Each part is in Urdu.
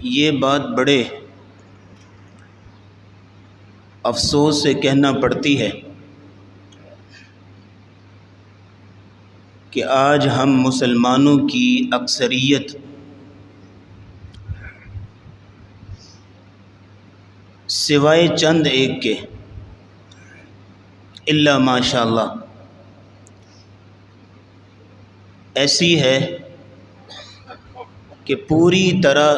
یہ بات بڑے افسوس سے کہنا پڑتی ہے کہ آج ہم مسلمانوں کی اکثریت سوائے چند ایک کے الا ماشاء اللہ ایسی ہے کہ پوری طرح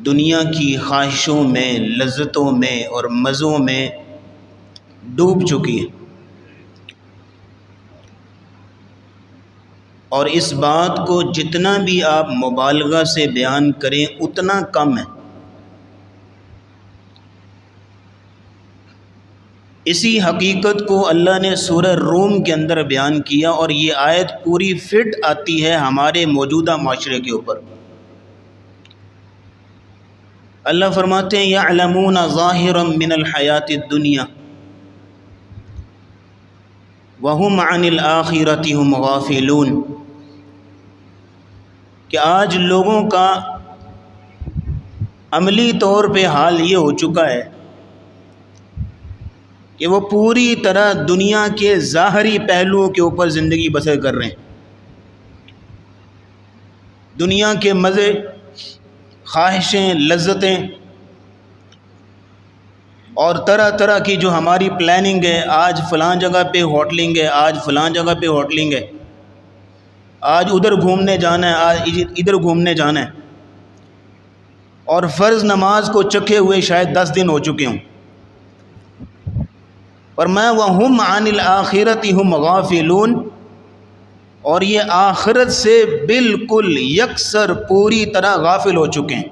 دنیا کی خواہشوں میں، لذتوں میں اور مزوں میں ڈوب چکی ہے، اور اس بات کو جتنا بھی آپ مبالغہ سے بیان کریں اتنا کم ہے۔ اسی حقیقت کو اللہ نے سورہ روم کے اندر بیان کیا، اور یہ آیت پوری فٹ آتی ہے ہمارے موجودہ معاشرے کے اوپر۔ اللہ فرماتے ہیں یعلمون ظاہرا من الحیات الدنیا وہم عن الآخرۃ ہم غافلون، کہ آج لوگوں کا عملی طور پہ حال یہ ہو چکا ہے کہ وہ پوری طرح دنیا کے ظاہری پہلوؤں کے اوپر زندگی بسر کر رہے ہیں۔ دنیا کے مزے، خواہشیں، لذتیں اور طرح طرح کی جو ہماری پلاننگ ہے، آج فلاں جگہ پہ ہوٹلنگ ہے، آج فلاں جگہ پہ ہوٹلنگ ہے، آج ادھر گھومنے جانا ہے، آج ادھر گھومنے جانا ہے، اور فرض نماز کو چکھے ہوئے شاید 10 دن ہو چکے ہوں، اور میں وَهُمْ عَنِ الْآخِرَةِ هُمْ غَافِلُونَ، اور یہ آخرت سے بالکل یکسر پوری طرح غافل ہو چکے ہیں۔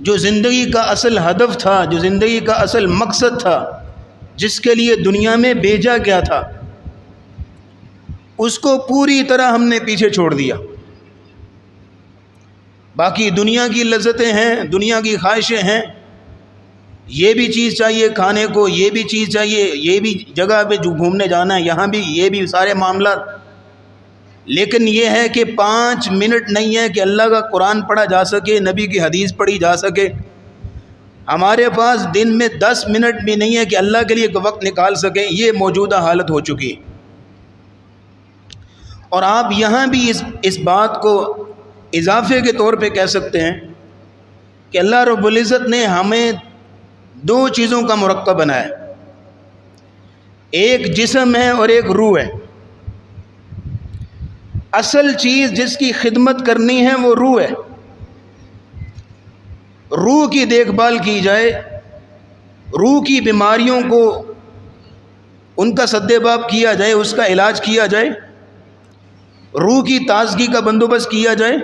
جو زندگی کا اصل ہدف تھا، جو زندگی کا اصل مقصد تھا، جس کے لیے دنیا میں بھیجا گیا تھا، اس کو پوری طرح ہم نے پیچھے چھوڑ دیا۔ باقی دنیا کی لذتیں ہیں، دنیا کی خواہشیں ہیں، یہ بھی چیز چاہیے کھانے کو، یہ بھی چیز چاہیے، یہ بھی جگہ پہ جو گھومنے جانا ہے یہاں بھی، یہ بھی سارے معاملات، لیکن یہ ہے کہ 5 منٹ نہیں ہے کہ اللہ کا قرآن پڑھا جا سکے، نبی کی حدیث پڑھی جا سکے۔ ہمارے پاس دن میں 10 منٹ بھی نہیں ہے کہ اللہ کے لیے وقت نکال سکیں، یہ موجودہ حالت ہو چکی ہے۔ اور آپ یہاں بھی اس بات کو اضافے کے طور پہ کہہ سکتے ہیں کہ اللہ رب العزت نے ہمیں 2 چیزوں کا مرکب بنایا ہے، ایک جسم ہے اور ایک روح ہے۔ اصل چیز جس کی خدمت کرنی ہے وہ روح ہے، روح کی دیکھ بھال کی جائے، روح کی بیماریوں کو ان کا سد باب کیا جائے، اس کا علاج کیا جائے، روح کی تازگی کا بندوبست کیا جائے۔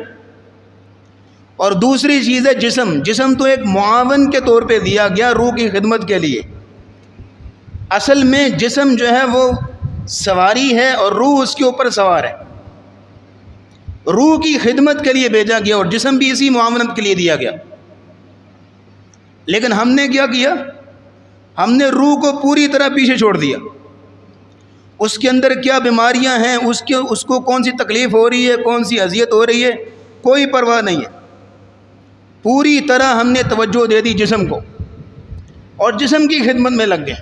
اور دوسری چیز ہے جسم۔ جسم تو ایک معاون کے طور پہ دیا گیا روح کی خدمت کے لیے، اصل میں جسم جو ہے وہ سواری ہے اور روح اس کے اوپر سوار ہے۔ روح کی خدمت کے لیے بھیجا گیا اور جسم بھی اسی معاونت کے لیے دیا گیا، لیکن ہم نے کیا کیا؟ ہم نے روح کو پوری طرح پیچھے چھوڑ دیا۔ اس کے اندر کیا بیماریاں ہیں، اس کو کون سی تکلیف ہو رہی ہے، کون سی اذیت ہو رہی ہے، کوئی پرواہ نہیں ہے۔ پوری طرح ہم نے توجہ دے دی جسم کو اور جسم کی خدمت میں لگ گئے۔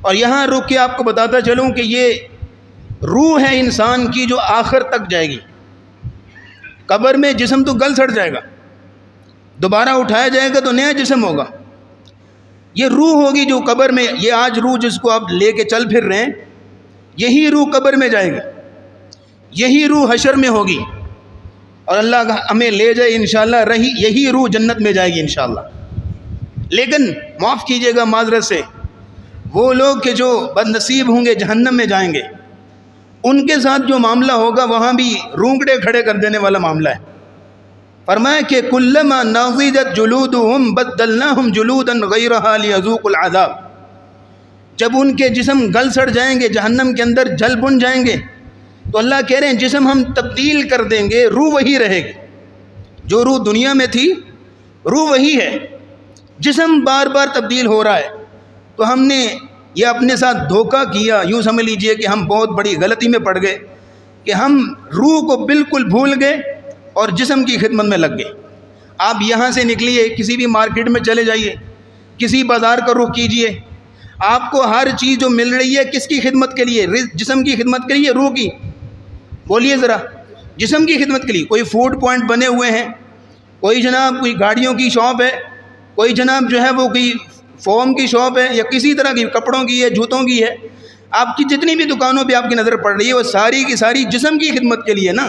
اور یہاں رک کے آپ کو بتاتا چلوں کہ یہ روح ہے انسان کی جو آخر تک جائے گی۔ قبر میں جسم تو گل سڑ جائے گا، دوبارہ اٹھایا جائے گا تو نیا جسم ہوگا۔ یہ روح ہوگی جو قبر میں، یہ آج روح جس کو آپ لے کے چل پھر رہے ہیں، یہی روح قبر میں جائے گی، یہی روح حشر میں ہوگی، اور اللہ ہمیں لے جائے انشاءاللہ یہی روح جنت میں جائے گی انشاءاللہ۔ لیکن معاف کیجئے گا معذرت سے، وہ لوگ کہ جو بد نصیب ہوں گے جہنم میں جائیں گے، ان کے ساتھ جو معاملہ ہوگا وہاں بھی رونگٹے کھڑے کر دینے والا معاملہ ہے۔ فرمایا کہ کلما نضجت جلودہم بدلناہم جلودا غیرہا لیذوقوا العذاب، جب ان کے جسم گل سڑ جائیں گے، جہنم کے اندر جل بن جائیں گے، تو اللہ کہہ رہے ہیں جسم ہم تبدیل کر دیں گے، روح وہی رہے گی۔ جو روح دنیا میں تھی روح وہی ہے، جسم بار بار تبدیل ہو رہا ہے۔ تو ہم نے یہ اپنے ساتھ دھوکہ کیا، یوں سمجھ لیجئے کہ ہم بہت بڑی غلطی میں پڑ گئے کہ ہم روح کو بالکل بھول گئے اور جسم کی خدمت میں لگ گئے۔ آپ یہاں سے نکلیے، کسی بھی مارکیٹ میں چلے جائیے، کسی بازار کا رخ کیجئے، آپ کو ہر چیز جو مل رہی ہے کس کی خدمت کے لیے؟ جسم کی خدمت کے لیے، روح کی؟ بولیے ذرا، جسم کی خدمت کے لیے۔ کوئی فوڈ پوائنٹ بنے ہوئے ہیں، کوئی جناب کوئی گاڑیوں کی شاپ ہے، کوئی جناب جو ہے وہ کوئی فوم کی شاپ ہے، یا کسی طرح کی کپڑوں کی ہے، جوتوں کی ہے۔ آپ کی جتنی بھی دکانوں پہ آپ کی نظر پڑ رہی ہے وہ ساری کی ساری جسم کی خدمت کے لیے نا،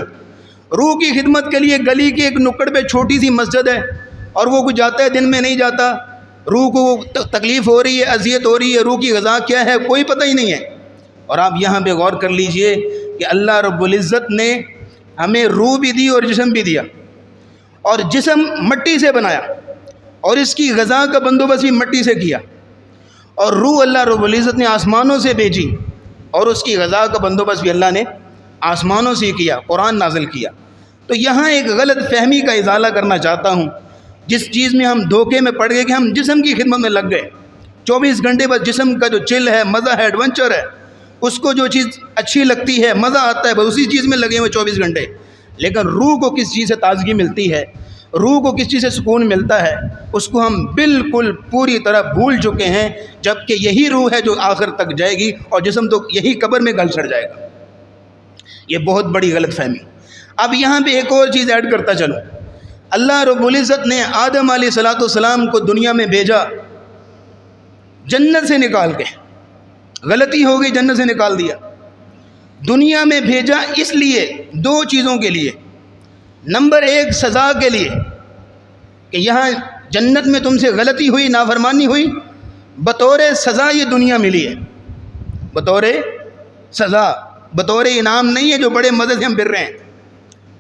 روح کی خدمت کے لیے۔ گلی کے ایک نکڑ پہ چھوٹی سی مسجد ہے اور وہ کوئی جاتا ہے، دن میں نہیں جاتا، روح کو تکلیف ہو رہی ہے، اذیت ہو رہی ہے، روح کی غذا کیا ہے کوئی پتہ ہی نہیں ہے۔ اور آپ یہاں پہ غور کر لیجئے کہ اللہ رب العزت نے ہمیں روح بھی دی اور جسم بھی دیا، اور جسم مٹی سے بنایا اور اس کی غذا کا بندوبست بھی مٹی سے کیا، اور روح اللہ رب العزت نے آسمانوں سے بھیجی اور اس کی غذا کا بندوبست بھی اللہ نے آسمانوں سے کیا، قرآن نازل کیا۔ تو یہاں ایک غلط فہمی کا ازالہ کرنا چاہتا ہوں، جس چیز میں ہم دھوکے میں پڑ گئے کہ ہم جسم کی خدمت میں لگ گئے، 24 گھنٹے بس جسم کا جو چل ہے، مزہ ہے، ایڈونچر ہے، اس کو جو چیز اچھی لگتی ہے، مزہ آتا ہے، بس اسی چیز میں لگے ہوئے 24 گھنٹے۔ لیکن روح کو کس چیز سے تازگی ملتی ہے، روح کو کس چیز سے سکون ملتا ہے، اس کو ہم بالکل پوری طرح بھول چکے ہیں، جبکہ یہی روح ہے جو آخر تک جائے گی اور جسم تو یہی قبر میں گل چڑھ جائے گا۔ یہ بہت بڑی غلط فہمی۔ اب یہاں پہ ایک اور چیز ایڈ کرتا چلوں، اللہ رب العزت نے آدم علیہ السلام کو دنیا میں بھیجا جنت سے نکال کے، غلطی ہو گئی، جنت سے نکال دیا، دنیا میں بھیجا اس لیے، دو چیزوں کے لیے۔ نمبر ایک، سزا کے لیے، کہ یہاں جنت میں تم سے غلطی ہوئی، نافرمانی ہوئی، بطور سزا یہ دنیا ملی ہے، بطور سزا، بطور انعام نہیں ہے جو بڑے مزے سے ہم پھر رہے ہیں،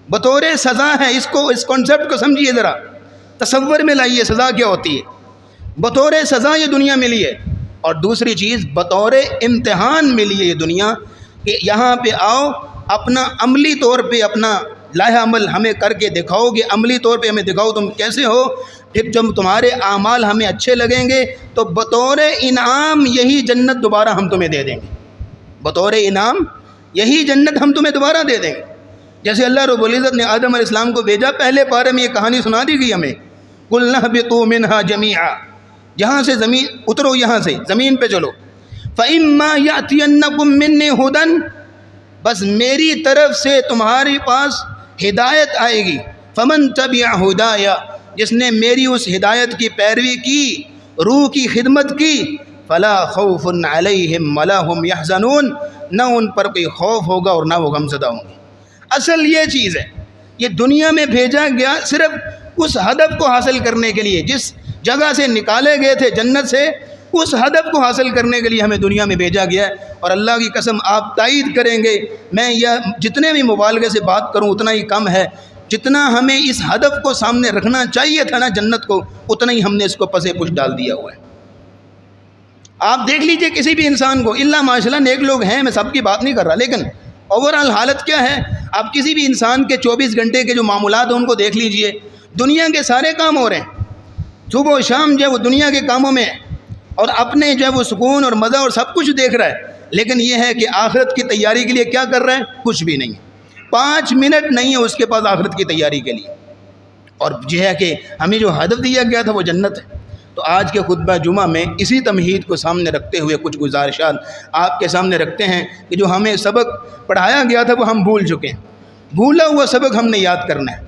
بطور سزا ہے۔ اس کانسیپٹ کو سمجھیے ذرا، تصور میں لائیے سزا کیا ہوتی ہے۔ بطور سزا یہ دنیا ملی ہے، اور دوسری چیز بطور امتحان ملی ہے یہ دنیا، کہ یہاں پہ آؤ، اپنا عملی طور پہ اپنا لاہ عمل ہمیں کر کے دکھاؤ گے، عملی طور پہ ہمیں دکھاؤ تم کیسے ہو، پھر جب تمہارے اعمال ہمیں اچھے لگیں گے تو بطور انعام یہی جنت دوبارہ ہم تمہیں دے دیں گے، بطور انعام یہی جنت ہم تمہیں دوبارہ دے دیں گے۔ جیسے اللہ رب العزت نے آدم علیہ السلام کو بھیجا، پہلے پارے میں یہ کہانی سنا دی گئی ہمیں، قُلْنَا اهْبِطُوا مِنْهَا جَمِيعًا، جہاں سے زمین اترو، یہاں سے زمین پہ چلو، فَإِمَّا يَأْتِيَنَّكُم مِّنِّي هُدًى، بس میری طرف سے تمہارے پاس ہدایت آئے گی، فَمَن تَبِعَ هُدَايَ، جس نے میری اس ہدایت کی پیروی کی، روح کی خدمت کی، فَلَا خَوْفٌ عَلَيْهِمْ وَلَا هُمْ يَحْزَنُونَ، نہ ان پر کوئی خوف ہوگا اور نہ وہ غمزدہ ہوں گے۔ اصل یہ چیز ہے، یہ دنیا میں بھیجا گیا صرف اس ہدف کو حاصل کرنے کے لیے، جس جگہ سے نکالے گئے تھے جنت سے، اس ہدف کو حاصل کرنے کے لیے ہمیں دنیا میں بھیجا گیا ہے۔ اور اللہ کی قسم آپ تائید کریں گے، میں یہ جتنے بھی مبالغے سے بات کروں اتنا ہی کم ہے، جتنا ہمیں اس ہدف کو سامنے رکھنا چاہیے تھا نا جنت کو، اتنا ہی ہم نے اس کو پسے پش ڈال دیا ہوا ہے۔ آپ دیکھ لیجئے کسی بھی انسان کو، اللہ ماشاءاللہ نیک لوگ ہیں، میں سب کی بات نہیں کر رہا، لیکن اوورآل حالت کیا ہے؟ آپ کسی بھی انسان کے 24 گھنٹے کے جو معاملات ہیں ان کو دیکھ لیجئے، دنیا کے سارے کام ہو رہے ہیں، صبح و شام جو ہے وہ دنیا کے کاموں میں ہے، اور اپنے جو ہے وہ سکون اور مزہ اور سب کچھ دیکھ رہا ہے، لیکن یہ ہے کہ آخرت کی تیاری کے لیے کیا کر رہا ہے؟ کچھ بھی نہیں ہے، 5 منٹ نہیں ہے اس کے پاس آخرت کی تیاری کے لیے۔ اور یہ ہے کہ ہمیں جو ہدف دیا گیا تھا وہ جنت ہے۔ تو آج کے خطبہ جمعہ میں اسی تمہید کو سامنے رکھتے ہوئے کچھ گزارشات آپ کے سامنے رکھتے ہیں کہ جو ہمیں سبق پڑھایا گیا تھا وہ ہم بھول چکے ہیں، بھولا ہوا سبق ہم نے یاد کرنا ہے،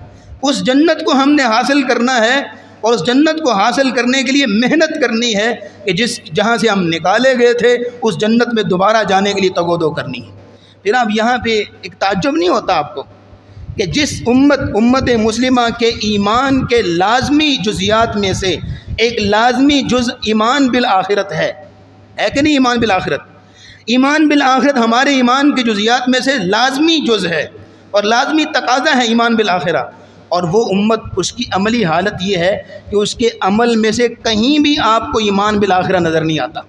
اس جنت کو ہم نے حاصل کرنا ہے، اور اس جنت کو حاصل کرنے کے لیے محنت کرنی ہے کہ جہاں سے ہم نکالے گئے تھے اس جنت میں دوبارہ جانے کے لیے تگ و دو کرنی ہے۔ پھر اب یہاں پہ ایک تعجب نہیں ہوتا آپ کو کہ جس امت مسلمہ کے ایمان کے لازمی جزیات میں سے ایک لازمی جز ایمان بالآخرت ہے کہ نہیں؟ ایمان بالآخرت، ایمان بالآخرت ہمارے ایمان کے جزیات میں سے لازمی جز ہے اور لازمی تقاضا ہے ایمان بالآخرہ، اور وہ امت اس کی عملی حالت یہ ہے کہ اس کے عمل میں سے کہیں بھی آپ کو ایمان بالآخرہ نظر نہیں آتا۔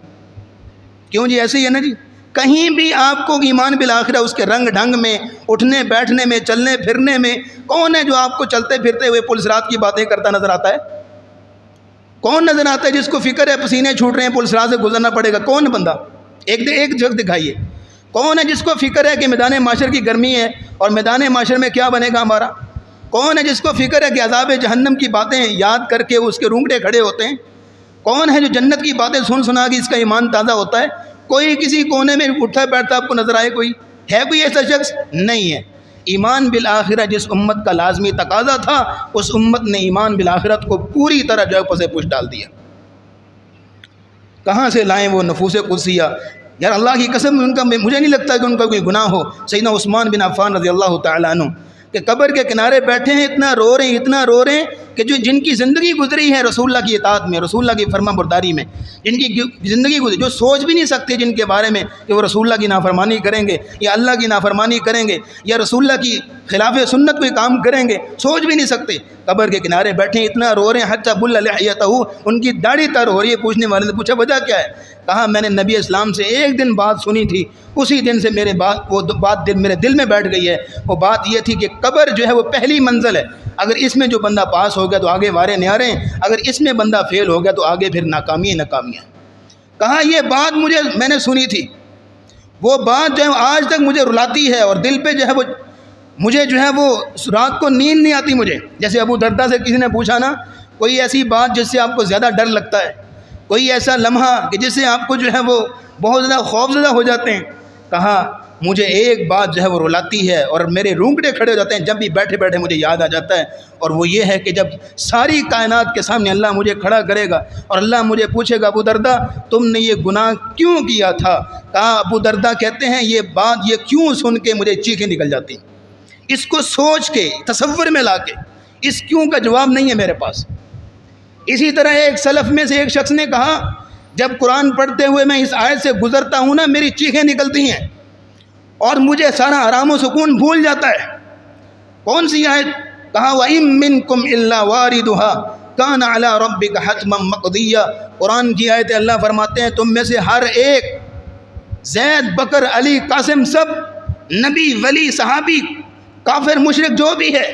کیوں جی؟ ایسے ہی ہے نا جی، کہیں بھی آپ کو ایمان بالآخرہ اس کے رنگ ڈھنگ میں، اٹھنے بیٹھنے میں، چلنے پھرنے میں، کون ہے جو آپ کو چلتے پھرتے ہوئے پل صراط کی باتیں کرتا نظر آتا ہے؟ کون نظر آتا ہے جس کو فکر ہے پسینے چھوٹ رہے ہیں پل صراط سے گزرنا پڑے گا؟ کون بندہ؟ ایک جگہ دکھائیے، کون ہے جس کو فکر ہے کہ میدان معاشر کی گرمی ہے اور میدان معاشر میں کیا بنے گا ہمارا؟ کون ہے جس کو فکر ہے کہ عذاب جہنم کی باتیں یاد کر کے اس کے رونگٹے کھڑے ہوتے ہیں؟ کون ہے جو جنت کی باتیں سن سنا کے اس کا ایمان تازہ ہوتا ہے؟ کوئی کسی کونے میں اٹھتا بیٹھتا آپ کو نظر آئے کوئی ہے؟ کوئی ایسا شخص نہیں ہے۔ ایمان بالآخرہ جس امت کا لازمی تقاضا تھا، اس امت نے ایمان بالآخرت کو پوری طرح جو ہے پسے پوچھ ڈال دیا۔ کہاں سے لائیں وہ نفوس قدسیہ؟ یار اللہ کی قسم ان کا مجھے نہیں لگتا کہ ان کا کوئی گناہ ہو۔ سیدنا عثمان بن عفان رضی اللہ تعالیٰ عنہ کہ قبر کے کنارے بیٹھے ہیں، اتنا رو رہے ہیں، اتنا رو رہے ہیں کہ جن کی زندگی گزری ہے رسول اللہ کی اطاعت میں، رسول اللہ کی فرما برداری میں، جن کی زندگی گزری، جو سوچ بھی نہیں سکتے جن کے بارے میں کہ وہ رسول اللہ کی نافرمانی کریں گے یا اللہ کی نافرمانی کریں گے یا رسول اللہ کی خلاف سنت کوئی کام کریں گے، سوچ بھی نہیں سکتے، قبر کے کنارے بیٹھے ہیں، اتنا رو رہے ہیں حتی بل لحیتہ، ان کی داڑھی تر ہو رہی ہے۔ پوچھنے والے نے پوچھا وجہ کیا ہے؟ کہا میں نے نبی اسلام سے ایک دن بات سنی تھی، اسی دن سے وہ بات میرے دل میں بیٹھ گئی ہے۔ وہ بات یہ تھی کہ قبر جو ہے وہ پہلی منزل ہے، اگر اس میں جو بندہ پاس ہو گیا تو آگے وارے نیارے ہیں، اگر اس میں بندہ فیل ہو گیا تو آگے پھر ناکامی ناکامیاں۔ کہا یہ بات میں نے سنی تھی، وہ بات جو ہے آج تک مجھے رلاتی ہے اور دل پہ جو ہے وہ مجھے جو ہے وہ رات کو نیند نہیں آتی مجھے۔ جیسے ابو دردہ سے کسی نے پوچھا نا کوئی ایسی بات جس سے آپ کو زیادہ ڈر لگتا ہے، کوئی ایسا لمحہ کہ جس سے آپ کو جو ہے وہ بہت زیادہ خوفزدہ ہو جاتے ہیں، کہا مجھے ایک بات جو ہے وہ رلاتی ہے اور میرے رونگٹے کھڑے ہو جاتے ہیں جب بھی بیٹھے بیٹھے مجھے یاد آ جاتا ہے، اور وہ یہ ہے کہ جب ساری کائنات کے سامنے اللہ مجھے کھڑا کرے گا اور اللہ مجھے پوچھے گا ابو دردہ تم نے یہ گناہ کیوں کیا تھا؟ کہا ابو دردہ کہتے ہیں یہ بات یہ کیوں سن کے مجھے چیخیں نکل جاتی ہیں، اس کو سوچ کے تصور میں لا کے اس کیوں کا جواب نہیں ہے میرے پاس۔ اسی طرح ایک سلف میں سے ایک شخص نے کہا جب قرآن پڑھتے ہوئے میں اس آیت سے گزرتا ہوں نا میری چیخیں نکلتی ہیں اور مجھے سارا آرام و سکون بھول جاتا ہے۔ کون سی آیت؟ کہا وَإِن مِّنكُمْ إِلَّا وَارِدُهَا كَانَ عَلَىٰ رَبِّكَ حَتْمًا مَّقْضِيًّا۔ قرآن کی آیت اللہ فرماتے ہیں تم میں سے ہر ایک، زید بکر علی قاسم سب، نبی ولی صحابی کافر مشرک جو بھی ہے،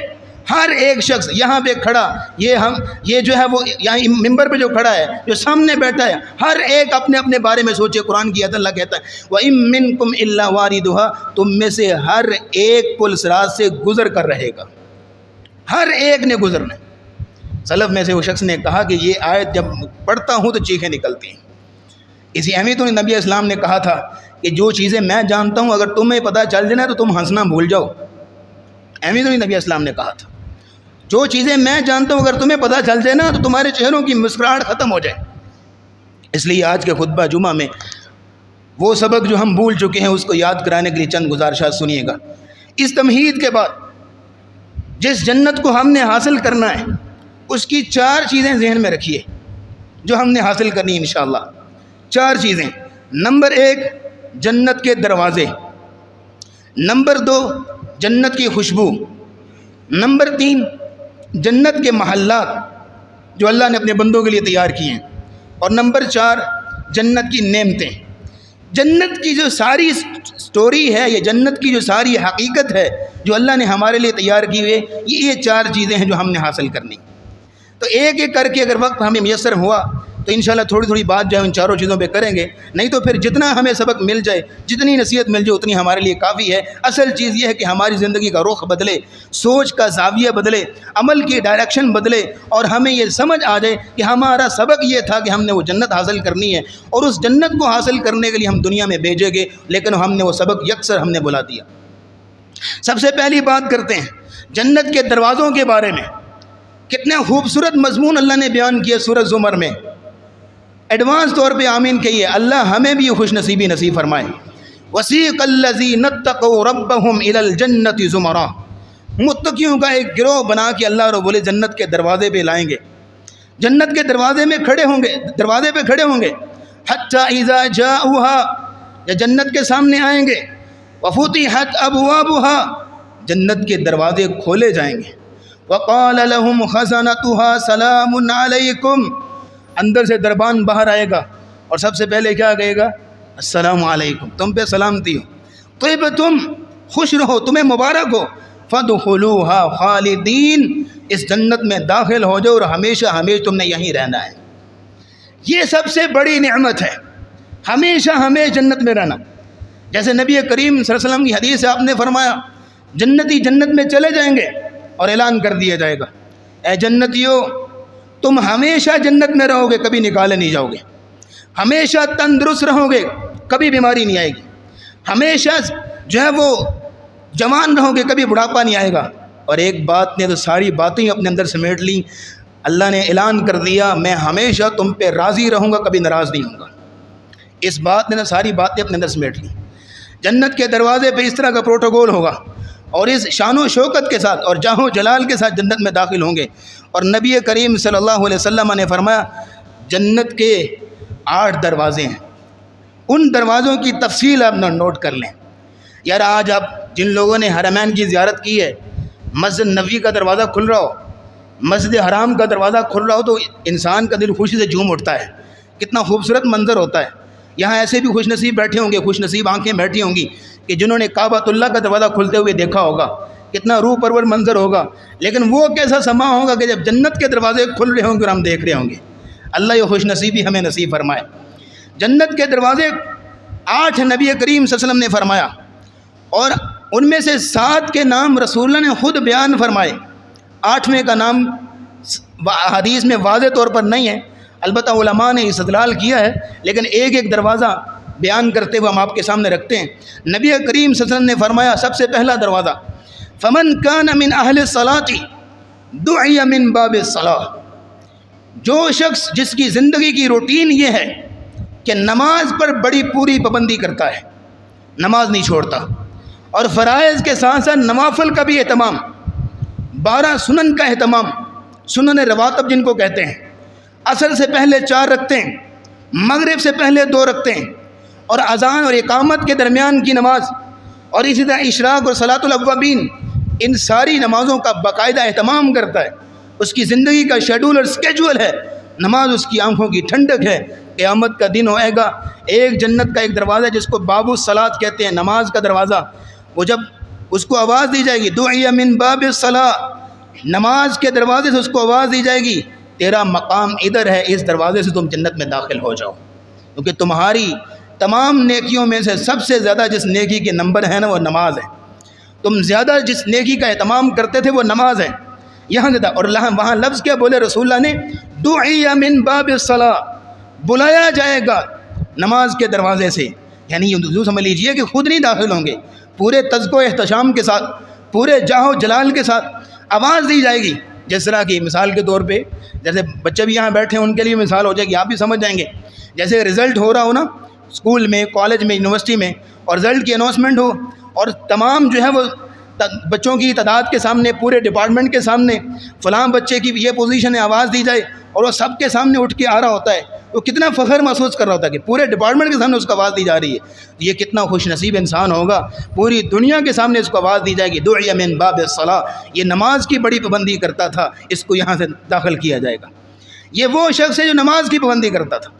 ہر ایک شخص یہاں پہ کھڑا، یہ جو ہے وہ یہاں ممبر پہ جو کھڑا ہے، جو سامنے بیٹھا ہے، ہر ایک اپنے اپنے بارے میں سوچے۔ قرآن کی آیت اللہ کہتا ہے وَإِن مِّنكُمْ إِلَّا وَارِدُهَا، تم میں سے ہر ایک پل صراط سے گزر کر رہے گا، ہر ایک نے گزرنا ہے۔ سلف میں سے وہ شخص نے کہا کہ یہ آیت جب پڑھتا ہوں تو چیخیں نکلتی ہیں۔ اسی اہمیت میں نبی اسلام نے کہا تھا کہ جو چیزیں میں جانتا ہوں اگر تمہیں پتہ چل جائے نا تو تم ہنسنا بھول جاؤ۔ اہمیت میں نبی اسلام نے کہا تھا جو چیزیں میں جانتا ہوں اگر تمہیں پتہ چل جائے نا تو تمہارے چہروں کی مسکراہٹ ختم ہو جائے۔ اس لیے آج کے خطبہ جمعہ میں وہ سبق جو ہم بھول چکے ہیں اس کو یاد کرانے کے لیے چند گزارشات سنیے گا۔ اس تمہید کے بعد جس جنت کو ہم نے حاصل کرنا ہے اس کی 4 چیزیں ذہن میں رکھیے جو ہم نے حاصل کرنی انشاءاللہ۔ 4 چیزیں۔ نمبر 1 جنت کے دروازے، نمبر 2 جنت کی خوشبو، نمبر 3 جنت کے محلات جو اللہ نے اپنے بندوں کے لیے تیار کیے ہیں، اور نمبر 4 جنت کی نعمتیں۔ جنت کی جو ساری سٹوری ہے، یہ جنت کی جو ساری حقیقت ہے جو اللہ نے ہمارے لیے تیار کی ہوئی ہے، یہ 4 چیزیں ہیں جو ہم نے حاصل کرنی۔ تو ایک ایک کر کے اگر وقت ہمیں میسر ہوا تو انشاءاللہ تھوڑی تھوڑی بات جو ہے ان 4 چیزوں پہ کریں گے، نہیں تو پھر جتنا ہمیں سبق مل جائے، جتنی نصیحت مل جائے اتنی ہمارے لیے کافی ہے۔ اصل چیز یہ ہے کہ ہماری زندگی کا رخ بدلے، سوچ کا زاویہ بدلے، عمل کی ڈائریکشن بدلے، اور ہمیں یہ سمجھ آ جائے کہ ہمارا سبق یہ تھا کہ ہم نے وہ جنت حاصل کرنی ہے، اور اس جنت کو حاصل کرنے کے لیے ہم دنیا میں بھیجیں گے، لیکن ہم نے وہ سبق یکسر ہم نے بلا دیا۔ سب سے پہلی بات کرتے ہیں جنت کے دروازوں کے بارے میں۔ کتنے خوبصورت مضمون اللہ نے بیان کیا سورۃ زمر میں۔ ایڈوانس طور پہ آمین کہیے، اللہ ہمیں بھی خوش نصیبی نصیب فرمائے۔ وسیق الذین اتقوا ربهم الى الجنۃ زمرا، متقیوں کا ایک گروہ بنا کے اللہ رب العزت جنت کے دروازے پہ لائیں گے، جنت کے دروازے میں کھڑے ہوں گے، دروازے پہ کھڑے ہوں گے، حتی اذا جاؤها، یا جنت کے سامنے آئیں گے، وفتحت ابوابها، جنت کے دروازے کھولے جائیں گے، وقال لهم خزنتها سلام علیکم، اندر سے دربان باہر آئے گا اور سب سے پہلے کیا کہے گا؟ السلام علیکم، تم پہ سلامتی ہو، طیبتم، خوش رہو، تمہیں مبارک ہو، فادخلوها خالدین، اس جنت میں داخل ہو جاؤ اور ہمیشہ ہمیشہ تم نے یہیں رہنا ہے۔ یہ سب سے بڑی نعمت ہے، ہمیشہ ہمیشہ جنت میں رہنا۔ جیسے نبی کریم صلی اللہ علیہ وسلم کی حدیث سے آپ نے فرمایا جنتی جنت میں چلے جائیں گے اور اعلان کر دیا جائے گا اے جنتیو تم ہمیشہ جنت میں رہو گے، کبھی نکالے نہیں جاؤ گے، ہمیشہ تندرست رہو گے، کبھی بیماری نہیں آئے گی، ہمیشہ جو ہے وہ جوان رہو گے، کبھی بڑھاپا نہیں آئے گا۔ اور ایک بات نے تو ساری باتیں اپنے اندر سمیٹ لیں، اللہ نے اعلان کر دیا میں ہمیشہ تم پہ راضی رہوں گا، کبھی ناراض نہیں ہوں گا۔ اس بات نے تو ساری باتیں اپنے اندر سمیٹ لیں۔ جنت کے دروازے پہ اس طرح کا پروٹوکول ہوگا اور اس شان و شوکت کے ساتھ اور جاہ و جلال کے ساتھ جنت میں داخل ہوں گے۔ اور نبی کریم صلی اللہ علیہ وسلم نے فرمایا جنت کے 8 دروازے ہیں، ان دروازوں کی تفصیل آپ نوٹ کر لیں۔ یار آج آپ جن لوگوں نے حرمین کی زیارت کی ہے، مسجد نبوی کا دروازہ کھل رہا ہو، مسجد حرام کا دروازہ کھل رہا ہو تو انسان کا دل خوشی سے جھوم اٹھتا ہے، کتنا خوبصورت منظر ہوتا ہے۔ یہاں ایسے بھی خوش نصیب بیٹھے ہوں گے، خوش نصیب آنکھیں بیٹھی ہوں گی کہ جنہوں نے کعبۃ اللہ کا دروازہ کھلتے ہوئے دیکھا ہوگا، کتنا روح پرور منظر ہوگا۔ لیکن وہ کیسا سما ہوگا کہ جب جنت کے دروازے کھل رہے ہوں گے اور ہم دیکھ رہے ہوں گے۔ اللہ یہ خوش نصیبی ہمیں نصیب فرمائے۔ جنت کے دروازے 8 نبی کریم صلی اللہ علیہ وسلم نے فرمایا، اور ان میں سے 7 کے نام رسول اللہ نے خود بیان فرمائے۔ 8ویں کا نام حدیث میں واضح طور پر نہیں ہے، البتہ علماء نے استدلال کیا ہے، لیکن ایک دروازہ بیان کرتے ہوئے ہم آپ کے سامنے رکھتے ہیں۔ نبی کریم صلی اللہ علیہ وسلم نے فرمایا سب سے پہلا دروازہ فمن کان من اہل الصلاۃ دعی من باب الصلاۃ، جو شخص جس کی زندگی کی روٹین یہ ہے کہ نماز پر بڑی پوری پابندی کرتا ہے، نماز نہیں چھوڑتا، اور فرائض کے ساتھ ساتھ نوافل کا بھی اہتمام، 12 سنن کا اہتمام، سنن رواتب جن کو کہتے ہیں، عصر سے پہلے 4 رکھتے ہیں، مغرب سے پہلے 2 رکھتے ہیں، اور اذان اور اقامت کے درمیان کی نماز، اور اسی طرح اشراق اور صلاۃ الاوابین، ان ساری نمازوں کا باقاعدہ اہتمام کرتا ہے۔ اس کی زندگی کا شیڈول اور اسکیجول ہے، نماز اس کی آنکھوں کی ٹھنڈک ہے۔ قیامت کا دن ہوئے گا، ایک جنت کا ایک دروازہ جس کو باب الصلاۃ کہتے ہیں، نماز کا دروازہ، وہ جب اس کو آواز دی جائے گی دعی من باب الصلاۃ، نماز کے دروازے سے اس کو آواز دی جائے گی تیرا مقام ادھر ہے، اس دروازے سے تم جنت میں داخل ہو جاؤ، کیونکہ تمہاری تمام نیکیوں میں سے سب سے زیادہ جس نیکی کے نمبر ہیں نا وہ نماز ہے، تم زیادہ جس نیکی کا اہتمام کرتے تھے وہ نماز ہے۔ یہاں زیادہ، اور وہاں لفظ کیا بولے رسول اللہ نے، دعی من باب الصلاۃ، بلایا جائے گا نماز کے دروازے سے، یعنی یہ سمجھ لیجئے کہ خود نہیں داخل ہوں گے، پورے تزک و احتشام کے ساتھ، پورے جاہ و جلال کے ساتھ آواز دی جائے گی۔ جس طرح کی مثال کے طور پہ، جیسے بچے بھی یہاں بیٹھے ہیں ان کے لیے مثال ہو جائے گی، آپ بھی سمجھ جائیں گے، جیسے رزلٹ ہو رہا ہو نا اسکول میں، کالج میں، یونیورسٹی میں، اور رزلٹ کی اناؤنسمنٹ ہو، اور تمام جو ہے وہ بچوں کی تعداد کے سامنے، پورے ڈپارٹمنٹ کے سامنے فلاں بچے کی یہ پوزیشن ہے، آواز دی جائے، اور وہ سب کے سامنے اٹھ کے آ رہا ہوتا ہے، وہ کتنا فخر محسوس کر رہا ہوتا ہے کہ پورے ڈپارٹمنٹ کے سامنے اس کو آواز دی جا رہی ہے، یہ کتنا خوش نصیب انسان ہوگا، پوری دنیا کے سامنے اس کو آواز دی جائے گی دعی من باب الصلاۃ، یہ نماز کی بڑی پابندی کرتا تھا، اس کو یہاں سے داخل کیا جائے گا۔ یہ وہ شخص ہے جو نماز کی پابندی کرتا تھا،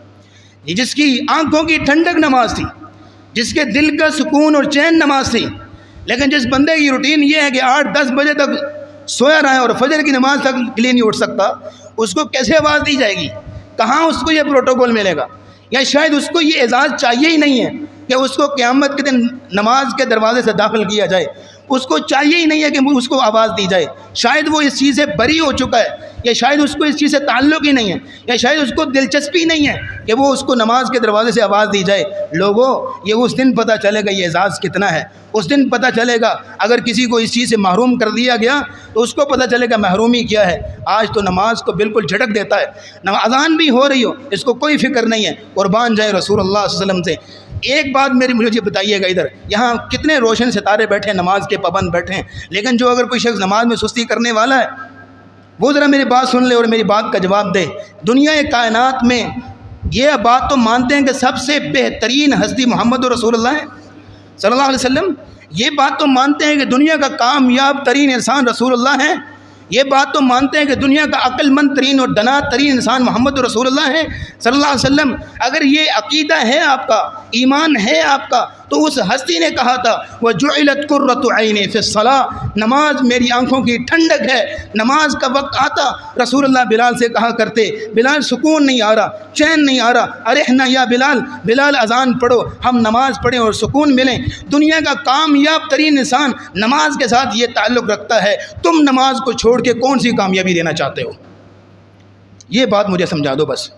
جس کی آنکھوں کی ٹھنڈک نماز تھی، جس کے دل کا سکون اور چین نماز تھی۔ لیکن جس بندے کی روٹین یہ ہے کہ 8-10 بجے تک سویا رہا ہے اور فجر کی نماز تک کے لیے نہیں اٹھ سکتا، اس کو کیسے آواز دی جائے گی؟ کہاں اس کو یہ پروٹوکول ملے گا؟ یا شاید اس کو یہ اعزاز چاہیے ہی نہیں ہے کہ اس کو قیامت کے دن نماز کے دروازے سے داخل کیا جائے، اس کو چاہیے ہی نہیں ہے کہ اس کو آواز دی جائے، شاید وہ اس چیز سے بری ہو چکا ہے، یا شاید اس کو اس چیز سے تعلق ہی نہیں ہے، یا شاید اس کو دلچسپی نہیں ہے کہ وہ اس کو نماز کے دروازے سے آواز دی جائے۔ لوگوں، یہ اس دن پتہ چلے گا یہ اعزاز کتنا ہے، اس دن پتہ چلے گا۔ اگر کسی کو اس چیز سے محروم کر دیا گیا تو اس کو پتہ چلے گا محرومی کیا ہے۔ آج تو نماز کو بالکل جھٹک دیتا ہے، اذان بھی ہو رہی ہو اس کو کوئی فکر نہیں ہے، قربان جائے رسول اللہ صلی اللہ علیہ وسلم سے۔ ایک بات مجھے بتائیے گا، ادھر یہاں کتنے روشن ستارے بیٹھے ہیں، نماز کے پابند بیٹھے ہیں، لیکن جو اگر کوئی شخص نماز میں سستی کرنے والا ہے وہ ذرا میری بات سن لے اور میری بات کا جواب دے۔ دنیا کائنات میں یہ بات تو مانتے ہیں کہ سب سے بہترین ہستی محمد رسول اللہ ہے صلی اللہ علیہ وسلم، یہ بات تو مانتے ہیں کہ دنیا کا کامیاب ترین انسان رسول اللہ ہے، یہ بات تو مانتے ہیں کہ دنیا کا عقل مند ترین اور دنا ترین انسان محمد رسول اللہ ہے صلی اللہ علیہ وسلم۔ اگر یہ عقیدہ ہے آپ کا، ایمان ہے آپ کا، تو اس ہستی نے کہا تھا وَجُعِلَتْ قُرَّةُ عَيْنِي فِي الصَّلَاةِ، نماز میری آنکھوں کی ٹھنڈک ہے۔ نماز کا وقت آتا رسول اللہ بلال سے کہا کرتے، بلال سکون نہیں آ رہا، چین نہیں آ رہا، ارحنا یا بلال، بلال اذان پڑھو، ہم نماز پڑھیں اور سکون ملیں۔ دنیا کا کامیاب ترین انسان نماز کے ساتھ یہ تعلق رکھتا ہے، تم نماز کو چھوڑ کے کون سی کامیابی دینا چاہتے ہو؟ یہ بات مجھے سمجھا دو بس۔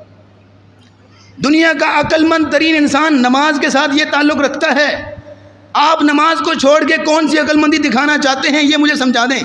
دنیا کا عقل مند ترین انسان نماز کے ساتھ یہ تعلق رکھتا ہے، آپ نماز کو چھوڑ کے کون سی عقل مندی دکھانا چاہتے ہیں یہ مجھے سمجھا دیں۔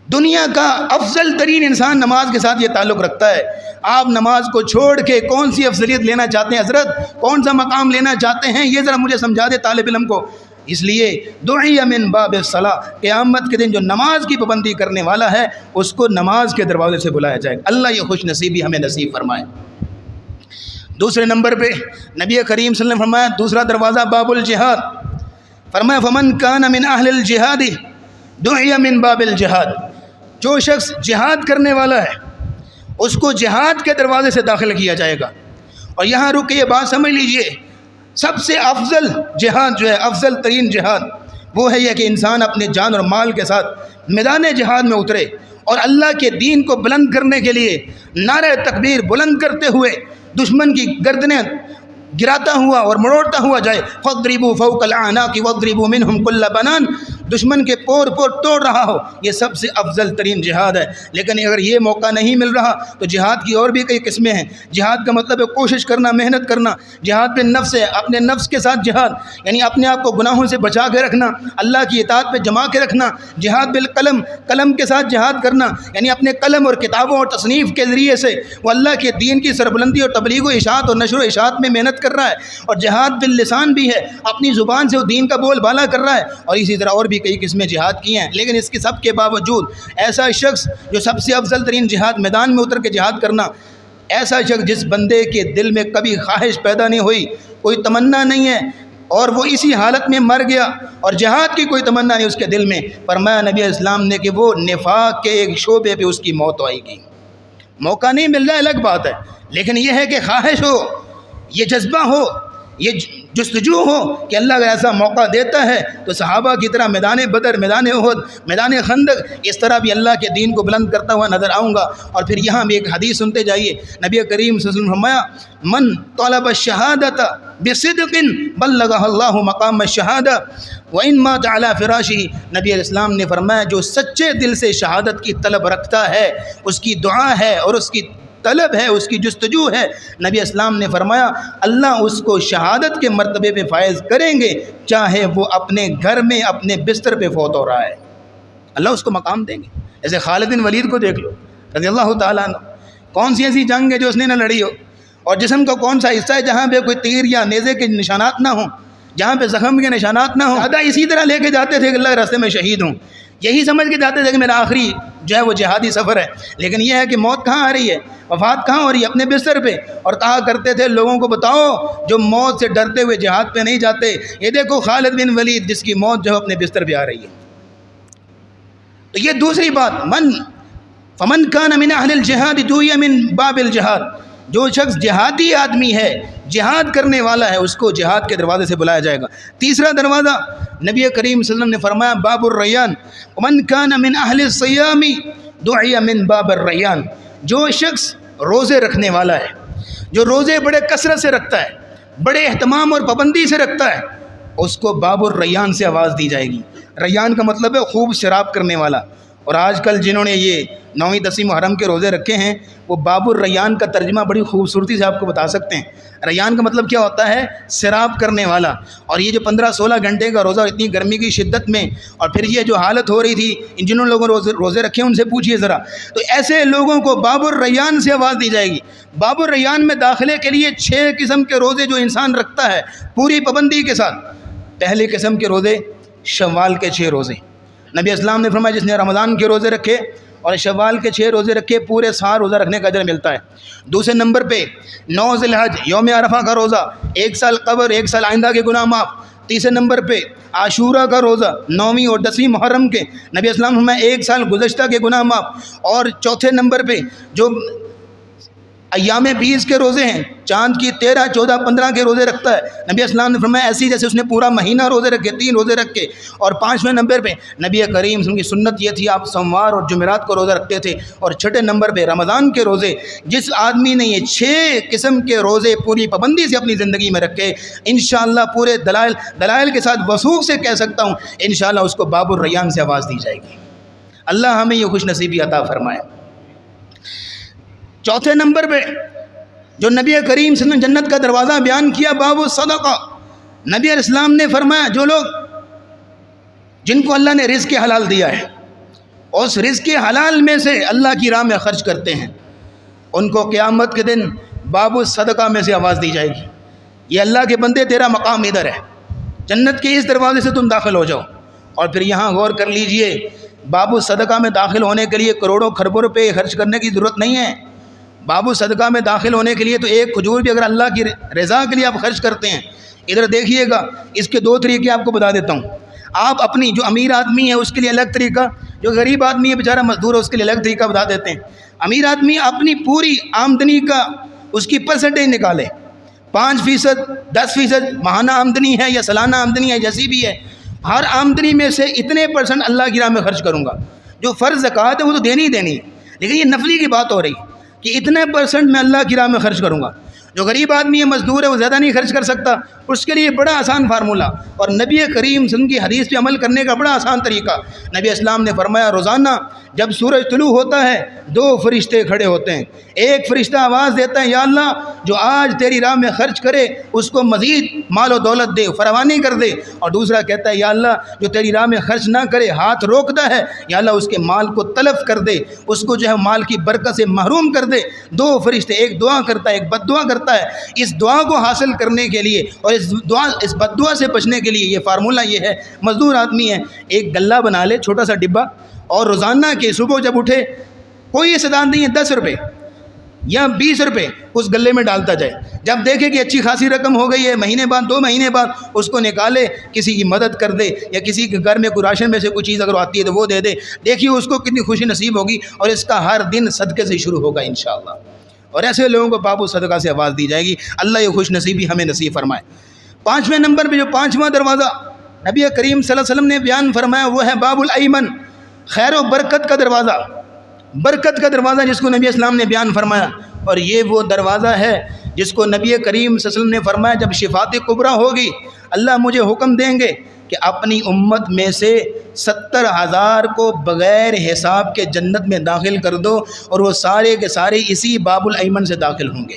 دنیا کا افضل ترین انسان نماز کے ساتھ یہ تعلق رکھتا ہے، آپ نماز کو چھوڑ کے کون سی افضلیت لینا چاہتے ہیں حضرت، کون سا مقام لینا چاہتے ہیں، یہ ذرا مجھے سمجھا دے طالب علم کو۔ اس لیے دعی من باب الصلاۃ، قیامت کے دن جو نماز کی پابندی کرنے والا ہے اس کو نماز کے دروازے سے بلایا جائے گا۔ اللہ یہ خوش نصیبی ہمیں نصیب فرمائے۔ دوسرے نمبر پہ نبی کریم صلی اللہ علیہ وسلم نے فرمایا دوسرا دروازہ باب الجہاد، فرمایا فمن کان من اہل الجہاد دعی من باب الجہاد، جو شخص جہاد کرنے والا ہے اس کو جہاد کے دروازے سے داخل کیا جائے گا۔ اور یہاں رک کے یہ بات سمجھ لیجئے، سب سے افضل جہاد جو ہے، افضل ترین جہاد وہ ہے یہ کہ انسان اپنے جان اور مال کے ساتھ میدان جہاد میں اترے اور اللہ کے دین کو بلند کرنے کے لیے نعرہ تکبیر بلند کرتے ہوئے دشمن کی گردنیں گراتا ہوا اور مڑوڑتا ہوا جائے۔ فَاضْرِبُوا فَوْقَ الْأَعْنَاقِ وَاضْرِبُوا مِنْهُمْ كُلَّ بَنَانٍ، دشمن کے پور توڑ رہا ہو، یہ سب سے افضل ترین جہاد ہے۔ لیکن اگر یہ موقع نہیں مل رہا تو جہاد کی اور بھی کئی قسمیں ہیں۔ جہاد کا مطلب ہے کوشش کرنا، محنت کرنا۔ جہاد پہ نفس ہے، اپنے نفس کے ساتھ جہاد، یعنی اپنے آپ کو گناہوں سے بچا کے رکھنا، اللہ کی اطاعت پہ جما کے رکھنا۔ جہاد بالقلم، قلم کے ساتھ جہاد کرنا، یعنی اپنے قلم اور کتابوں اور تصنیف کے ذریعے سے وہ اللہ کے دین کی سربلندی اور تبلیغ و اشاعت اور نشر و اشاعت میں محنت کر رہا ہے۔ اور جہاد باللسان بھی ہے، اپنی زبان سے وہ دین کا بول بالا کر رہا ہے۔ اور اسی طرح اور بھی کئی قسمیں جہاد کی ہیں۔ لیکن اس کے سب کے باوجود ایسا شخص جو سب سے افضل ترین جہاد، میدان میں اتر کے جہاد کرنا، ایسا شخص جس بندے کے دل میں کبھی خواہش پیدا نہیں ہوئی، کوئی تمنا نہیں ہے، اور وہ اسی حالت میں مر گیا اور جہاد کی کوئی تمنا نہیں اس کے دل میں، فرمایا نبی اسلام نے کہ وہ نفاق کے ایک شعبے پہ اس کی موت آئے گی۔ موقع نہیں مل رہا الگ بات ہے، لیکن یہ ہے کہ خواہش ہو، یہ جذبہ ہو، یہ جستجو ہو کہ اللہ اگر ایسا موقع دیتا ہے تو صحابہ کی طرح میدان بدر، میدان احد، میدان خندق، اس طرح بھی اللہ کے دین کو بلند کرتا ہوا نظر آؤں گا۔ اور پھر یہاں بھی ایک حدیث سنتے جائیے، نبی کریم صلی اللہ علیہ وسلم نے فرمایا من طلب الشہادۃ بصدق بلغہ اللہ مقام الشہادہ وان مات علی فراشہ، نبی علیہ السلام نے فرمایا جو سچے دل سے شہادت کی طلب رکھتا ہے، اس کی دعا ہے اور اس کی طلب ہے، اس کی جستجو ہے، نبی اسلام نے فرمایا اللہ اس کو شہادت کے مرتبے پہ فائز کریں گے، چاہے وہ اپنے گھر میں اپنے بستر پہ فوت ہو رہا ہے، اللہ اس کو مقام دیں گے۔ جیسے خالد بن ولید کو دیکھ لو رضی اللہ تعالیٰ عنہ، کون سی ایسی جنگ ہے جو اس نے نہ لڑی ہو، اور جسم کا کون سا حصہ ہے جہاں پہ کوئی تیر یا نیزے کے نشانات نہ ہوں، جہاں پہ زخم کے نشانات نہ ہوں، آدھا اسی طرح لے کے جاتے تھے کہ اللہ کے راستے میں شہید ہوں، یہی سمجھ کے جاتے تھے کہ میرا آخری جو ہے وہ جہادی سفر ہے۔ لیکن یہ ہے کہ موت کہاں آ رہی ہے، وفات کہاں ہو رہی ہے، اپنے بستر پہ۔ اور کہا کرتے تھے لوگوں کو بتاؤ جو موت سے ڈرتے ہوئے جہاد پہ نہیں جاتے، یہ دیکھو خالد بن ولید جس کی موت جو ہے اپنے بستر پہ آ رہی ہے۔ تو یہ دوسری بات، فمن کان من اہل الجہاد دعی من باب الجہاد، جو شخص جہادی آدمی ہے، جہاد کرنے والا ہے، اس کو جہاد کے دروازے سے بلایا جائے گا۔ تیسرا دروازہ نبی کریم صلی اللہ علیہ وسلم نے فرمایا باب الریان، ومن کان من اہل الصیام دعی من باب الریان، جو شخص روزے رکھنے والا ہے، جو روزے بڑے کثرت سے رکھتا ہے، بڑے اہتمام اور پابندی سے رکھتا ہے، اس کو باب الریان سے آواز دی جائے گی۔ ریان کا مطلب ہے خوب شراب کرنے والا۔ اور آج کل جنہوں نے یہ 9ویں 10ویں محرم کے روزے رکھے ہیں وہ باب الریان کا ترجمہ بڑی خوبصورتی سے آپ کو بتا سکتے ہیں۔ ریان کا مطلب کیا ہوتا ہے؟ شراب کرنے والا۔ اور یہ جو 15-16 گھنٹے کا روزہ اتنی گرمی کی شدت میں، اور پھر یہ جو حالت ہو رہی تھی، جنہوں لوگوں نے روزے رکھے ہیں ان سے پوچھیے ذرا، تو ایسے لوگوں کو باب الریان سے آواز دی جائے گی۔ باب الریان میں داخلے کے لیے 6 قسم کے روزے جو انسان رکھتا ہے پوری پابندی کے ساتھ۔ پہلی قسم کے روزے شوال کے 6 روزے، نبی اسلام نے فرمایا جس نے رمضان کے روزے رکھے اور شوال کے 6 روزے رکھے پورے سال روزہ رکھنے کا اجر ملتا ہے۔ دوسرے نمبر پہ 9 ذی الحج یوم عرفہ کا روزہ، 1 سال قبل 1 سال آئندہ کے گناہ معاف۔ تیسرے نمبر پہ عاشورہ کا روزہ 9ویں اور 10ویں محرم کے، نبی اسلام نے فرمایا 1 سال گزشتہ کے گناہ معاف۔ اور چوتھے نمبر پہ جو ایام 20 کے روزے ہیں، چاند کی 13، 14، 15 کے روزے رکھتا ہے۔ نبی اسلام نے فرمایا ایسی جیسے اس نے پورا مہینہ روزے رکھے، 3 روزے رکھ کے۔ اور 5ویں نمبر پہ نبی کریم صلی اللہ علیہ وسلم کی سنت یہ تھی، آپ سوموار اور جمعرات کو روزہ رکھتے تھے۔ اور 6 نمبر پہ رمضان کے روزے۔ جس آدمی نے یہ 6 قسم کے روزے پوری پابندی سے اپنی زندگی میں رکھے، انشاءاللہ پورے دلائل کے ساتھ وثوق سے کہہ سکتا ہوں، انشاءاللہ اس کو باب الریان سے آواز دی جائے گی۔ اللہ ہمیں یہ خوش نصیبی عطا فرمائے۔ 4 نمبر پہ جو نبی کریم صلی اللہ علیہ وسلم نے جنت کا دروازہ بیان کیا، باب الصدقہ۔ نبی علیہ السلام نے فرمایا جو لوگ جن کو اللہ نے رزق حلال دیا ہے، اس رزق حلال میں سے اللہ کی راہ میں خرچ کرتے ہیں، ان کو قیامت کے دن باب الصدقہ میں سے آواز دی جائے گی، یہ اللہ کے بندے تیرا مقام ادھر ہے، جنت کے اس دروازے سے تم داخل ہو جاؤ۔ اور پھر یہاں غور کر لیجئے، باب الصدقہ میں داخل ہونے کے لیے کروڑوں خربوں روپے خرچ کرنے کی ضرورت نہیں ہے۔ باب الصدقہ میں داخل ہونے کے لیے تو ایک کھجور بھی اگر اللہ کی رضا کے لیے آپ خرچ کرتے ہیں، ادھر دیکھیے گا، اس کے 2 طریقے آپ کو بتا دیتا ہوں۔ آپ اپنی جو امیر آدمی ہے اس کے لیے الگ طریقہ، جو غریب آدمی ہے بیچارہ مزدور ہے اس کے لیے الگ طریقہ بتا دیتے ہیں۔ امیر آدمی اپنی پوری آمدنی کا اس کی پرسنٹیج نکالے، 5%، 10% ماہانہ آمدنی ہے یا سالانہ آمدنی ہے، جیسی بھی ہے، ہر آمدنی میں سے اتنے % اللہ کی راہ میں خرچ کروں گا۔ جو فرض زکوٰۃ ہے وہ تو دینی ہے، لیکن یہ نفلی کی بات ہو رہی کہ اتنے % میں اللہ کی راہ میں خرچ کروں گا۔ جو غریب آدمی ہے، مزدور ہے، وہ زیادہ نہیں خرچ کر سکتا، اس کے لیے بڑا آسان فارمولہ اور نبی کریم صلی اللہ علیہ وسلم کی حدیث پہ عمل کرنے کا بڑا آسان طریقہ۔ نبی اسلام نے فرمایا روزانہ جب سورج طلوع ہوتا ہے 2 فرشتے کھڑے ہوتے ہیں، ایک فرشتہ آواز دیتا ہے یا اللہ جو آج تیری راہ میں خرچ کرے اس کو مزید مال و دولت دے، فراوانی کر دے، اور دوسرا کہتا ہے یا اللہ جو تیری راہ میں خرچ نہ کرے، ہاتھ روکتا ہے، یا اللہ اس کے مال کو تلف کر دے، اس کو جو ہے مال کی برکت سے محروم کر دے۔ 2 فرشتے، ایک دعا کرتا ہے، ایک بد دعا کرتا ہے۔ اس دعا کو حاصل کرنے کے لیے اور اس بد دعا سے بچنے کے لیے یہ فارمولہ یہ ہے، مزدور آدمی ہے، ایک گلہ بنا لے، چھوٹا سا ڈبہ، اور روزانہ کے صبح جب اٹھے، کوئی صداقت نہیں ہے، 10 روپے یا 20 روپے اس گلے میں ڈالتا جائے۔ جب دیکھے کہ اچھی خاصی رقم ہو گئی ہے، مہینے بعد 2 مہینے بعد اس کو نکالے، کسی کی مدد کر دے، یا کسی کے گھر میں کوئی راشن میں سے کوئی چیز اگر آتی ہے تو وہ دے دے، دیکھیے اس کو کتنی خوشی نصیب ہوگی، اور اس کا ہر دن صدقے سے شروع ہوگا انشاءاللہ۔ اور ایسے لوگوں کو باب الصدقہ سے آواز دی جائے گی۔ اللہ یہ خوش نصیبی ہمیں نصیب فرمائے۔ 5ویں نمبر پہ جو 5واں دروازہ نبی کریم صلی اللہ علیہ وسلم نے بیان فرمایا وہ ہے باب الایمن، خیر و برکت کا دروازہ، برکت کا دروازہ جس کو نبی اسلام نے بیان فرمایا۔ اور یہ وہ دروازہ ہے جس کو نبی کریم صلی اللہ علیہ وسلم نے فرمایا جب شفاعت کبریٰ ہوگی، اللہ مجھے حکم دیں گے کہ اپنی امت میں سے 70,000 کو بغیر حساب کے جنت میں داخل کر دو، اور وہ سارے کے سارے اسی باب الایمن سے داخل ہوں گے۔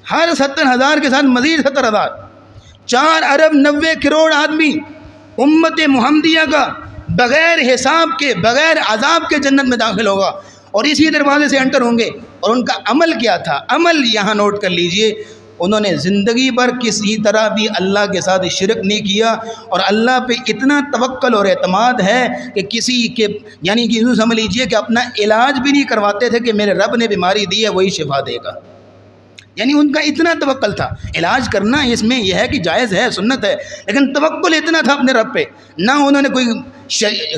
ہر 70,000 کے ساتھ مزید 70,000، 4 ارب 90 کروڑ آدمی امت محمدیہ کا بغیر حساب کے، بغیر عذاب کے جنت میں داخل ہوگا، اور اسی دروازے سے انٹر ہوں گے۔ اور ان کا عمل کیا تھا؟ عمل یہاں نوٹ کر لیجئے، انہوں نے زندگی بھر کسی طرح بھی اللہ کے ساتھ شرک نہیں کیا، اور اللہ پہ اتنا توکل اور اعتماد ہے کہ کسی کے یعنی کہ یوں سمجھ لیجئے کہ اپنا علاج بھی نہیں کرواتے تھے کہ میرے رب نے بیماری دی ہے وہی شفا دے گا، یعنی ان کا اتنا توکل تھا۔ علاج کرنا اس میں یہ ہے کہ جائز ہے، سنت ہے، لیکن توکل اتنا تھا اپنے رب پہ، نہ انہوں نے کوئی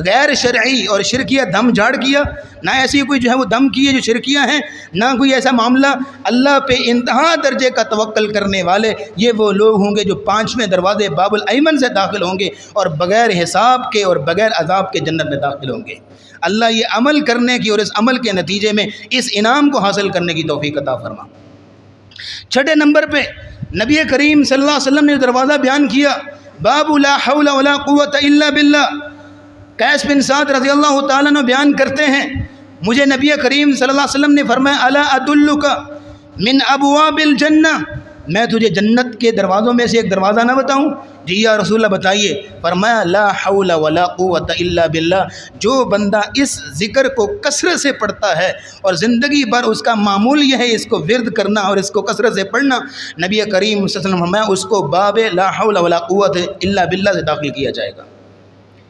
غیر شرعی اور شرکیہ دم جھاڑ کیا، نہ ایسی کوئی جو ہے وہ دم کیے جو شرکیہ ہیں، نہ کوئی ایسا معاملہ۔ اللہ پہ انتہا درجے کا توکل کرنے والے یہ وہ لوگ ہوں گے جو 5ویں دروازے باب الایمن سے داخل ہوں گے، اور بغیر حساب کے اور بغیر عذاب کے جنت میں داخل ہوں گے۔ اللہ یہ عمل کرنے کی اور اس عمل کے نتیجے میں اس انعام کو حاصل کرنے کی توفیق عطا فرما۔ 6 نمبر پہ نبی کریم صلی اللہ علیہ وسلم نے دروازہ بیان کیا، باب لا حول ولا قوت الا باللہ۔ قیس بن سعد رضی اللہ تعالیٰ عنہ بیان کرتے ہیں مجھے نبی کریم صلی اللہ علیہ وسلم نے فرمایا الا ادلک من ابواب الجنہ، میں تجھے جنت کے دروازوں میں سے ایک دروازہ نہ بتاؤں؟ جی یا رسول اللہ بتائیے۔ فرمایا لا حول ولا قوت الا باللہ، جو بندہ اس ذکر کو کثرت سے پڑھتا ہے اور زندگی بھر اس کا معمول یہ ہے اس کو ورد کرنا اور اس کو کثرت سے پڑھنا، نبی کریم صلی اللہ علیہ وسلم نے فرمایا اس کو باب لا حول ولا قوت الا باللہ سے داخل کیا جائے گا،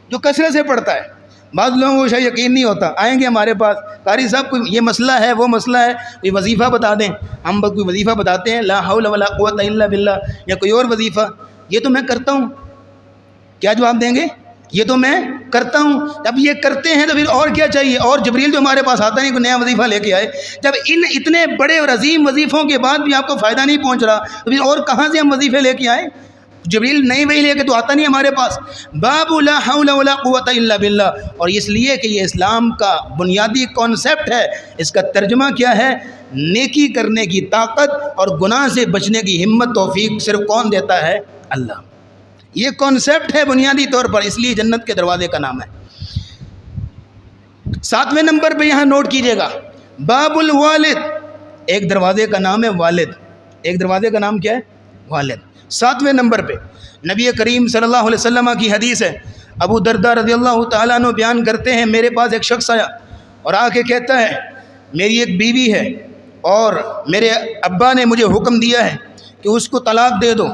جو کثرت سے پڑھتا ہے۔ بعض لوگوں کو شاید یقین نہیں ہوتا، آئیں گے ہمارے پاس، قاری صاحب کوئی یہ مسئلہ ہے وہ مسئلہ ہے، کوئی وظیفہ بتا دیں۔ ہم کوئی وظیفہ بتاتے ہیں لا حول ولا قوت الا باللہ، یا کوئی اور وظیفہ، یہ تو میں کرتا ہوں، کیا جواب دیں گے؟ یہ تو میں کرتا ہوں. جب یہ کرتے ہیں تو پھر اور کیا چاہیے؟ اور جبریل تو ہمارے پاس آتا نہیں کوئی نیا وظیفہ لے کے آئے. جب ان اتنے بڑے اور عظیم وظیفوں کے بعد بھی آپ کو فائدہ نہیں پہنچ رہا تو پھر اور کہاں سے ہم وظیفے لے کے آئیں؟ جبریل نئی وحی لے کے تو آتا نہیں ہمارے پاس. باب لا حول ولا قوت الا باللہ. اور اس لیے کہ یہ اسلام کا بنیادی کانسیپٹ ہے. اس کا ترجمہ کیا ہے؟ نیکی کرنے کی طاقت اور گناہ سے بچنے کی ہمت توفیق صرف کون دیتا ہے؟ اللہ. یہ کانسیپٹ ہے بنیادی طور پر، اس لیے جنت کے دروازے کا نام ہے. 7ویں نمبر پہ یہاں نوٹ کیجئے گا، باب الوالد. ایک دروازے کا نام ہے والد. ایک دروازے کا نام کیا ہے؟ والد. 7ویں نمبر پہ نبی کریم صلی اللہ علیہ وسلم کی حدیث ہے. ابو درداء رضی اللہ تعالیٰ عنہ بیان کرتے ہیں، میرے پاس ایک شخص آیا اور آ کے کہتا ہے میری ایک بیوی ہے اور میرے ابا نے مجھے حکم دیا ہے کہ اس کو طلاق دے دو.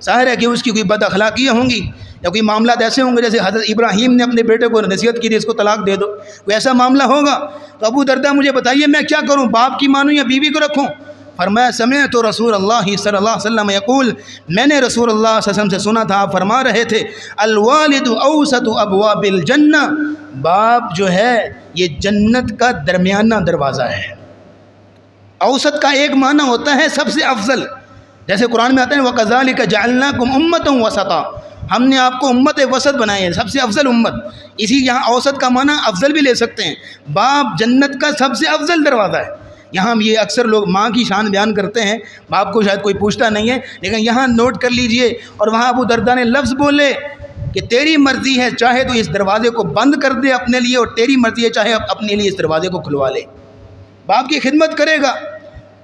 ظاہر ہے کہ اس کی کوئی بد اخلاقیاں ہوں گی یا کوئی معاملات ایسے ہوں گے جیسے حضرت ابراہیم نے اپنے بیٹے کو نصیحت کی تھی اس کو طلاق دے دو، کوئی ایسا معاملہ ہوگا. تو ابو درداء مجھے بتائیے میں کیا کروں، باپ کی مانوں یا بیوی کو رکھوں؟ فرمایا سمعت رسول اللہ صلی اللہ علیہ وسلم یقول، میں نے رسول اللہ صلی اللہ علیہ وسلم سے سنا تھا آپ فرما رہے تھے الوالد اوسط ابواب الجنہ، باپ جو ہے یہ جنت کا درمیانہ دروازہ ہے. اوسط کا ایک معنی ہوتا ہے سب سے افضل، جیسے قرآن میں آتا ہے وَكَذَلِكَ جَعَلْنَاكُمْ أُمَّةً وَسَطًا، ہم نے آپ کو امت وسط بنائے ہیں، سب سے افضل امت. اسی یہاں اوسط کا معنی افضل بھی لے سکتے ہیں. باپ جنت کا سب سے افضل دروازہ ہے. یہاں یہ اکثر لوگ ماں کی شان بیان کرتے ہیں، باپ کو شاید کوئی پوچھتا نہیں ہے، لیکن یہاں نوٹ کر لیجئے. اور وہاں ابو درداء نے لفظ بولے کہ تیری مرضی ہے چاہے تو اس دروازے کو بند کر دے اپنے لیے، اور تیری مرضی ہے چاہے اپنے لیے اس دروازے کو کھلوا لے. باپ کی خدمت کرے گا،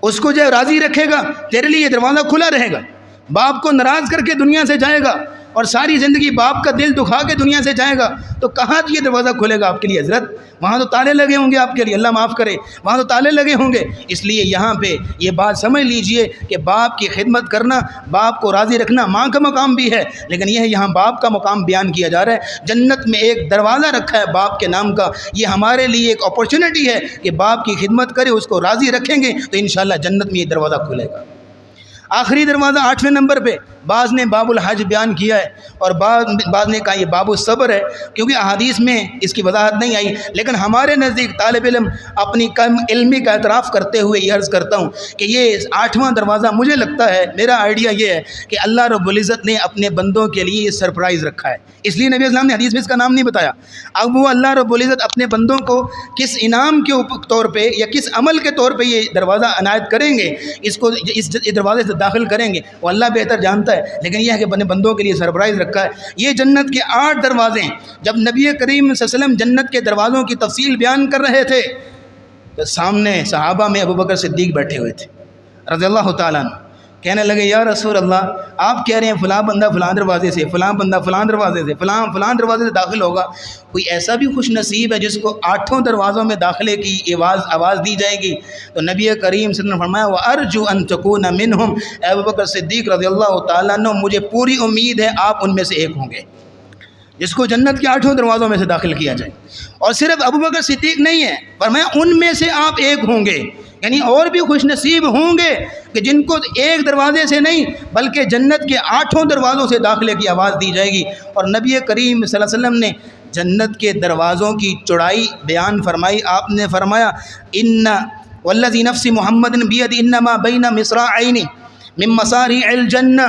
اس کو جو راضی رکھے گا، تیرے لیے یہ دروازہ کھلا رہے گا. باپ کو ناراض کر کے دنیا سے جائے گا اور ساری زندگی باپ کا دل دکھا کے دنیا سے جائے گا تو کہاں یہ دروازہ کھلے گا آپ کے لیے حضرت؟ وہاں تو تالے لگے ہوں گے آپ کے لیے، اللہ معاف کرے، وہاں تو تالے لگے ہوں گے. اس لیے یہاں پہ یہ بات سمجھ لیجئے کہ باپ کی خدمت کرنا، باپ کو راضی رکھنا ماں کا مقام بھی ہے، لیکن یہ یہاں باپ کا مقام بیان کیا جا رہا ہے. جنت میں ایک دروازہ رکھا ہے باپ کے نام کا، یہ ہمارے لیے ایک اپورچونٹی ہے کہ باپ کی خدمت کرے، اس کو راضی رکھیں گے تو انشاءاللہ جنت میں یہ دروازہ کھلے گا. آخری دروازہ 8ویں نمبر پہ بعض نے باب الحج بیان کیا ہے اور بعض نے کہا یہ باب الصبر ہے، کیونکہ احادیث میں اس کی وضاحت نہیں آئی. لیکن ہمارے نزدیک طالب علم اپنی کم علمی کا اعتراف کرتے ہوئے یہ عرض کرتا ہوں کہ یہ 8واں دروازہ مجھے لگتا ہے، میرا آئیڈیا یہ ہے کہ اللہ رب العزت نے اپنے بندوں کے لیے یہ سرپرائز رکھا ہے. اس لیے نبی اسلام نے حدیث میں اس کا نام نہیں بتایا. اب وہ اللہ رب العزت اپنے بندوں کو کس انعام کے طور پہ یا کس عمل کے طور پہ یہ دروازہ عنایت کریں گے، اس کو اس دروازے سے داخل کریں گے، وہ اللہ بہتر جانتا ہے. لیکن یہ ہے کہ اپنے بندوں کے لیے سرپرائز رکھا ہے. یہ جنت کے 8 دروازے ہیں. جب نبی کریم صلی اللہ علیہ وسلم جنت کے دروازوں کی تفصیل بیان کر رہے تھے تو سامنے صحابہ میں ابو بکر صدیق بیٹھے ہوئے تھے رضی اللہ تعالیٰ عنہ. کہنے لگے یا رسول اللہ، آپ کہہ رہے ہیں فلاں بندہ فلاں دروازے سے، فلاں بندہ فلاں دروازے سے، فلاں دروازے سے داخل ہوگا، کوئی ایسا بھی خوش نصیب ہے جس کو 8 دروازوں میں داخلے کی آواز دی جائے گی؟ تو نبی کریم صلی اللہ علیہ وسلم نے فرمایا وَأَرْجُو أَن تَكُونَ مِنْهُمْ، اے ابو بکر صدیق رضی اللہ تعالیٰ عنہ مجھے پوری امید ہے آپ ان میں سے ایک ہوں گے جس کو جنت کے 8 دروازوں میں سے داخل کیا جائے. اور صرف ابو بکر صدیق نہیں ہے، فرمایا ان میں سے آپ ایک ہوں گے. یعنی اور بھی خوش نصیب ہوں گے کہ جن کو ایک دروازے سے نہیں بلکہ جنت کے 8 دروازوں سے داخلے کی آواز دی جائے گی. اور نبی کریم صلی اللہ علیہ وسلم نے جنت کے دروازوں کی چوڑائی بیان فرمائی. آپ نے فرمایا ان والذی نفس محمد بیدہ انما بین مصراعین من مصارع الجنہ،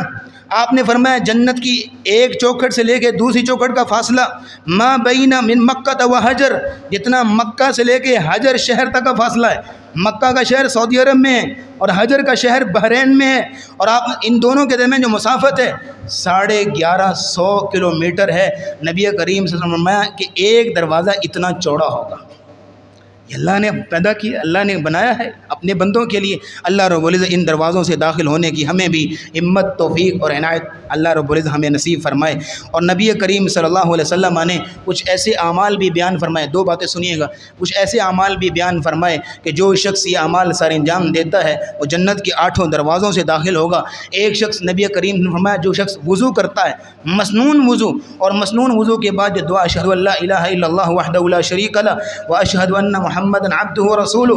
آپ نے فرمایا جنت کی ایک چوکھٹ سے لے کے دوسری چوکھٹ کا فاصلہ ما بین من مکہ و حجر، جتنا مکہ سے لے کے حجر شہر تک کا فاصلہ ہے. مکہ کا شہر سعودی عرب میں ہے اور حجر کا شہر بحرین میں ہے، اور آپ ان دونوں کے درمیان جو مسافت ہے 1150 کلومیٹر ہے. نبی کریم صلی اللہ علیہ وسلم نے فرمایا کہ ایک دروازہ اتنا چوڑا ہوگا. یہ اللہ نے پیدا کیا، اللہ نے بنایا ہے اپنے بندوں کے لیے. اللہ رب العزت ان دروازوں سے داخل ہونے کی ہمیں بھی ہمت، توفیق اور عنایت اللہ رب العزت ہمیں نصیب فرمائے. اور نبی کریم صلی اللہ علیہ وسلم نے کچھ ایسے اعمال بھی بیان فرمائے. 2 باتیں سنیے گا. کچھ ایسے اعمال بھی بیان فرمائے کہ جو شخص یہ اعمال سر انجام دیتا ہے وہ جنت کے 8 دروازوں سے داخل ہوگا. ایک شخص نبی کریم نے فرمایا جو شخص وضو کرتا ہے مسنون وضو، اور مسنون وضو کے بعد جو دعا اشہد ان لا الہ الا اللہ وحدہ لا شریک لہ واشہد ان محمد عبدہ ورسولہ،